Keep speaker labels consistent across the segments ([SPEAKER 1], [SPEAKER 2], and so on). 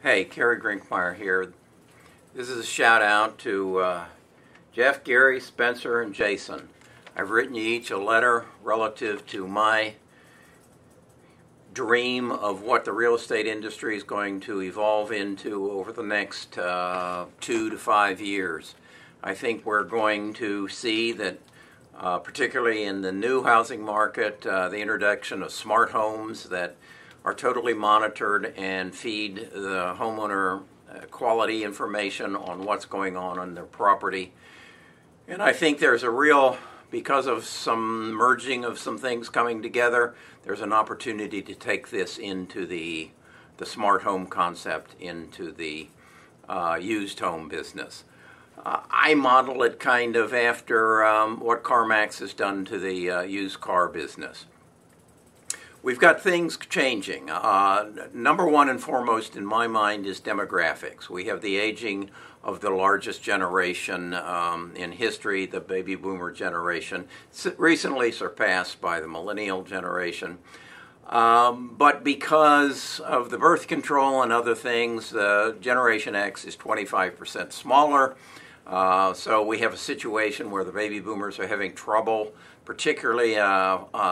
[SPEAKER 1] Hey, Kerry Grinkmeyer here. This is a shout out to Jeff, Gary, Spencer, and Jason. I've written you each a letter relative to my dream of what the real estate industry is going to evolve into over the next 2 to 5 years. I think we're going to see that, particularly in the new housing market, the introduction of smart homes that are totally monitored and feed the homeowner quality information on what's going on their property. And I think there's a real, because of some merging of some things coming together, there's an opportunity to take this into the smart home concept into the used home business. I model it kind of after what CarMax has done to the used car business. We've got things changing. Number one and foremost in my mind is demographics. We have the aging of the largest generation in history, the baby boomer generation, recently surpassed by the millennial generation. But because of the birth control and other things, Generation X is 25% smaller. So we have a situation where the baby boomers are having trouble, particularly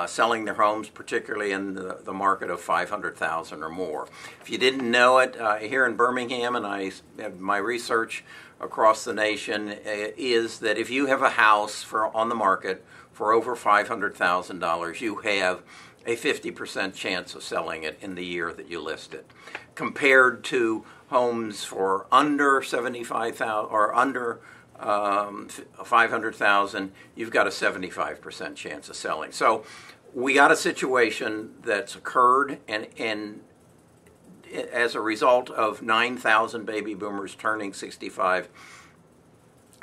[SPEAKER 1] selling their homes, particularly in the market of $500,000 or more. If you didn't know it, here in Birmingham, and I have my research across the nation, is that if you have a house on the market for over $500,000, you have a 50% chance of selling it in the year that you list it, compared to homes for under $75,000 or under $500,000, you've got a 75% chance of selling. So we got a situation that's occurred, and as a result of 9,000 baby boomers turning 65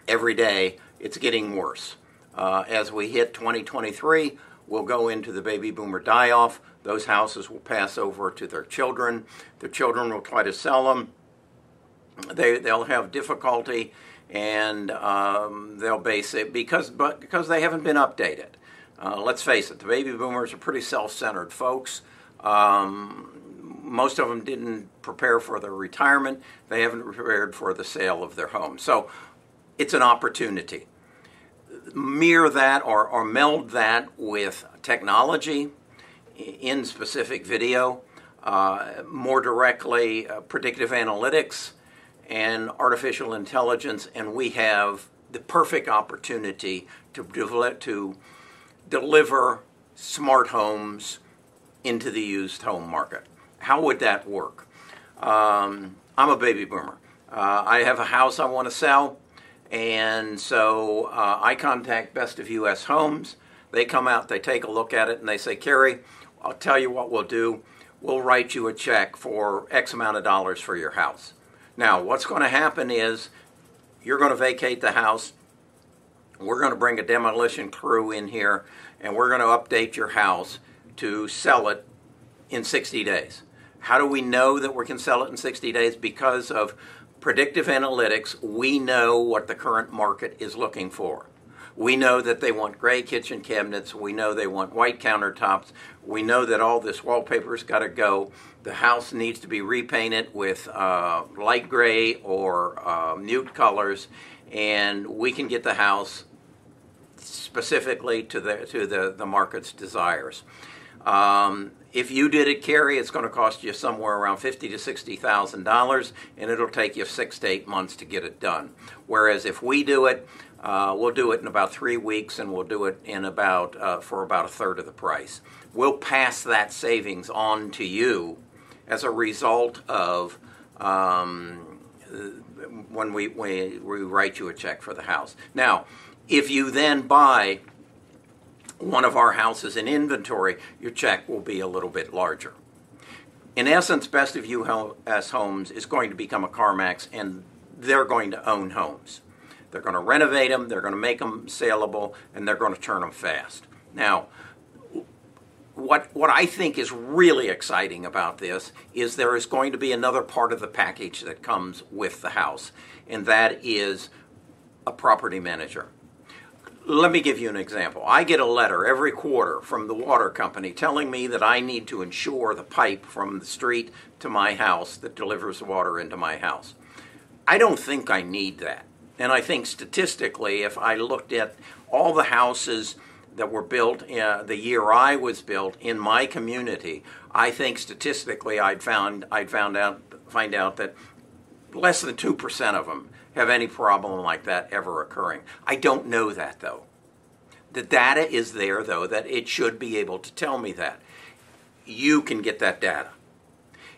[SPEAKER 1] every day, it's getting worse. As we hit 2023, we'll go into the baby boomer die-off. Those houses will pass over to their children. Their children will try to sell them. They'll have difficulty, and they'll base it because they haven't been updated. Let's face it, the baby boomers are pretty self-centered folks. Most of them didn't prepare for their retirement. They haven't prepared for the sale of their home. So it's an opportunity. Mirror that or meld that with technology in specific video, more directly predictive analytics and artificial intelligence, and we have the perfect opportunity to deliver smart homes into the used home market. How would that work? I'm a baby boomer. I have a house I want to sell, and so I contact Best of U.S. Homes. They come out, they take a look at it, and they say, Kerry, I'll tell you what we'll do. We'll write you a check for X amount of dollars for your house. Now, what's going to happen is you're going to vacate the house. We're going to bring a demolition crew in here, and we're going to update your house to sell it in 60 days. How do we know that we can sell it in 60 days? Because of predictive analytics, we know what the current market is looking for. We know that they want gray kitchen cabinets. We know they want white countertops. We know that all this wallpaper's got to go. The house needs to be repainted with light gray or nude colors, and we can get the house specifically to the market's desires. If you did it, Kerry, it's going to cost you somewhere around $50,000 to $60,000, and it'll take you 6 to 8 months to get it done. Whereas if we do it, we'll do it in about 3 weeks, and we'll do it in for about a third of the price. We'll pass that savings on to you as a result of when we write you a check for the house. Now, if you then buy one of our houses in inventory, your check will be a little bit larger. In essence, Best of U.S. Homes is going to become a CarMax, and they're going to own homes. They're going to renovate them, they're going to make them saleable, and they're going to turn them fast. Now, what I think is really exciting about this is there is going to be another part of the package that comes with the house, and that is a property manager. Let me give you an example. I get a letter every quarter from the water company telling me that I need to insure the pipe from the street to my house that delivers water into my house. I don't think I need that. And I think statistically, if I looked at all the houses that were built the year I was built in my community, I think statistically I'd find out that less than 2% of them have any problem like that ever occurring. I don't know that, though. The data is there, though, that it should be able to tell me that. You can get that data.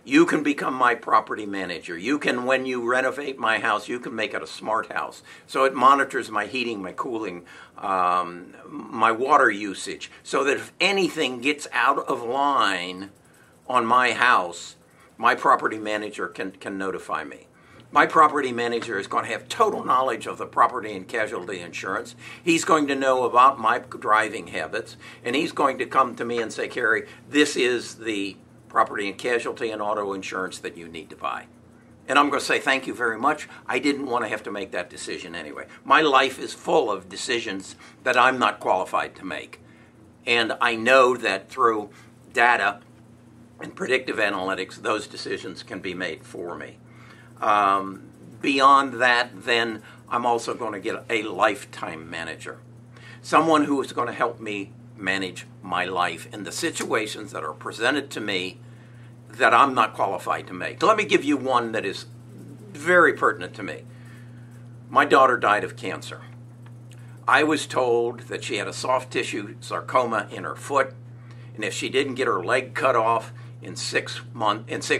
[SPEAKER 1] You can become my property manager. You can, when you renovate my house, you can make it a smart house. So it monitors my heating, my cooling, my water usage, so that if anything gets out of line on my house, my property manager can notify me. My property manager is going to have total knowledge of the property and casualty insurance. He's going to know about my driving habits, and he's going to come to me and say, Kerry, this is the property and casualty and auto insurance that you need to buy. And I'm going to say, thank you very much. I didn't want to have to make that decision anyway. My life is full of decisions that I'm not qualified to make. And I know that through data and predictive analytics, those decisions can be made for me. Beyond that, then I'm also going to get a lifetime manager, someone who is going to help me manage my life in the situations that are presented to me that I'm not qualified to make. Let me give you one that is very pertinent to me. My daughter died of cancer. I was told that she had a soft tissue sarcoma in her foot, and if she didn't get her leg cut off in 6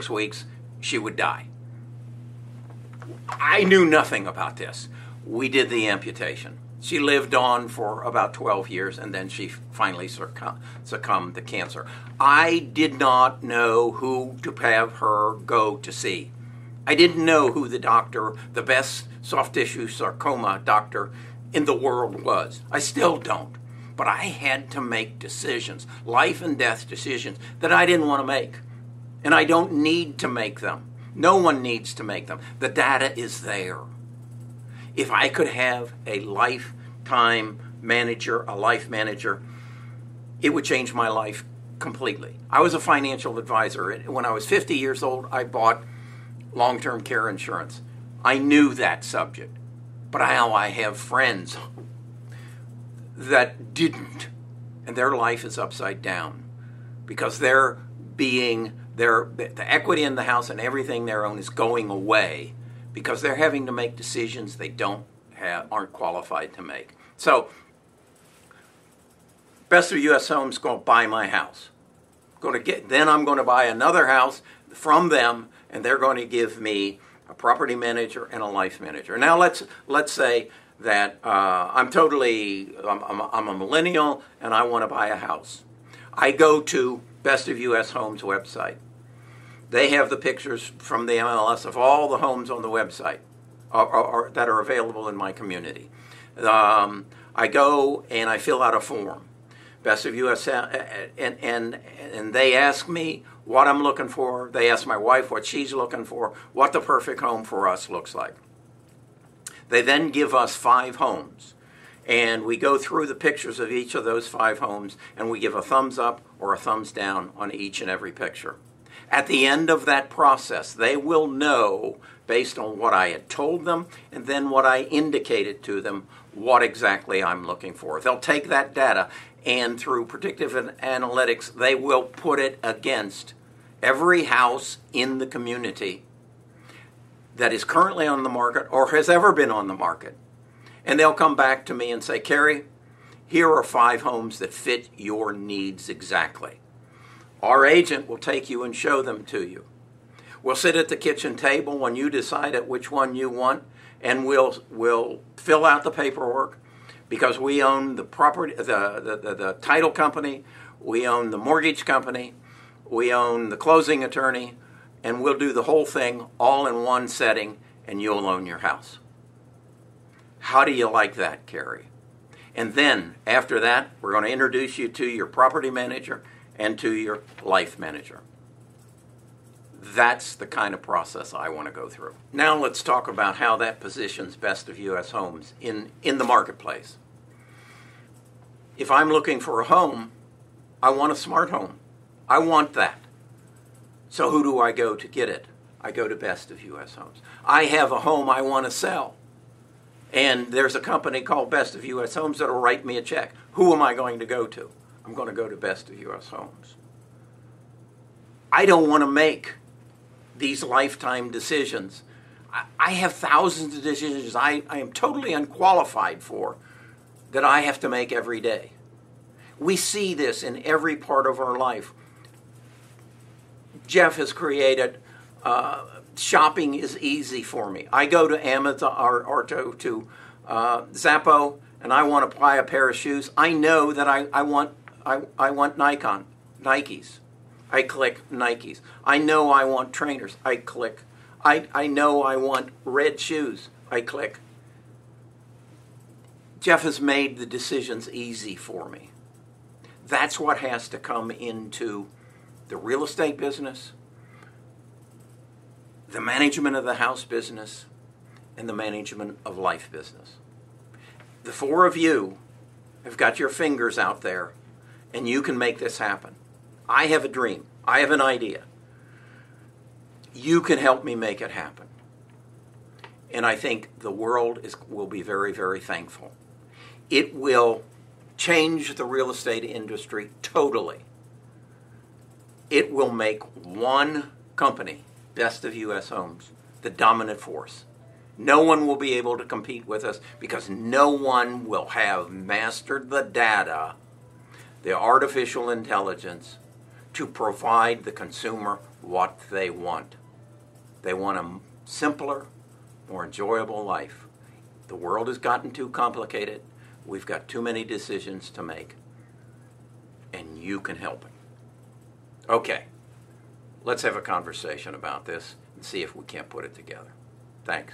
[SPEAKER 1] weeks, she would die. I knew nothing about this. We did the amputation. She lived on for about 12 years, and then she finally succumbed to cancer. I did not know who to have her go to see. I didn't know who the doctor, the best soft tissue sarcoma doctor in the world was. I still don't. But I had to make decisions, life and death decisions, that I didn't want to make. And I don't need to make them. No one needs to make them. The data is there. If I could have a lifetime manager, a life manager, it would change my life completely. I was a financial advisor. When I was 50 years old, I bought long-term care insurance. I knew that subject. But now I have friends that didn't, and their life is upside down because the equity in the house and everything they own is going away because they're having to make decisions they aren't qualified to make. So, Best of U.S. Homes going to buy my house. Then I'm going to buy another house from them, and they're going to give me a property manager and a life manager. Now let's say that I'm a millennial and I want to buy a house. I go to Best of U.S. Homes website. They have the pictures from the MLS of all the homes on the website that are available in my community. I go and I fill out a form. Best of U.S. and they ask me what I'm looking for. They ask my wife what she's looking for, what the perfect home for us looks like. They then give us 5 homes, and we go through the pictures of each of those 5 homes, and we give a thumbs up or a thumbs down on each and every picture. At the end of that process, they will know, based on what I had told them and then what I indicated to them, what exactly I'm looking for. They'll take that data, and through predictive analytics, they will put it against every house in the community that is currently on the market or has ever been on the market. And they'll come back to me and say, Kerry, here are 5 homes that fit your needs exactly. Our agent will take you and show them to you. We'll sit at the kitchen table when you decide at which one you want, and we'll fill out the paperwork because we own the property, the title company, we own the mortgage company, we own the closing attorney, and we'll do the whole thing all in one setting, and you'll own your house. How do you like that, Kerry? And then, after that, we're going to introduce you to your property manager and to your life manager. That's the kind of process I want to go through. Now let's talk about how that positions Best of U.S. Homes in the marketplace. If I'm looking for a home, I want a smart home. I want that. So who do I go to get it? I go to Best of U.S. Homes. I have a home I want to sell. And there's a company called Best of U.S. Homes that will write me a check. Who am I going to go to? I'm going to go to Best of U.S. Homes. I don't want to make these lifetime decisions. I have thousands of decisions I am totally unqualified for that I have to make every day. We see this in every part of our life. Jeff has created shopping is easy for me. I go to Amazon or to Zappos and I want to buy a pair of shoes. I know that I want Nikes. I click Nikes. I know I want trainers. I click. I know I want red shoes. I click. Jeff has made the decisions easy for me. That's what has to come into the real estate business, the management of the house business, and the management of life business. The four of you have got your fingers out there, and you can make this happen. I have a dream. I have an idea. You can help me make it happen. And I think the world will be very, very thankful. It will change the real estate industry totally. It will make one company, Best of U.S. Homes, the dominant force. No one will be able to compete with us because no one will have mastered the data, the artificial intelligence, to provide the consumer what they want. They want a simpler, more enjoyable life. The world has gotten too complicated. We've got too many decisions to make. And you can help it. Okay, let's have a conversation about this and see if we can't put it together. Thanks.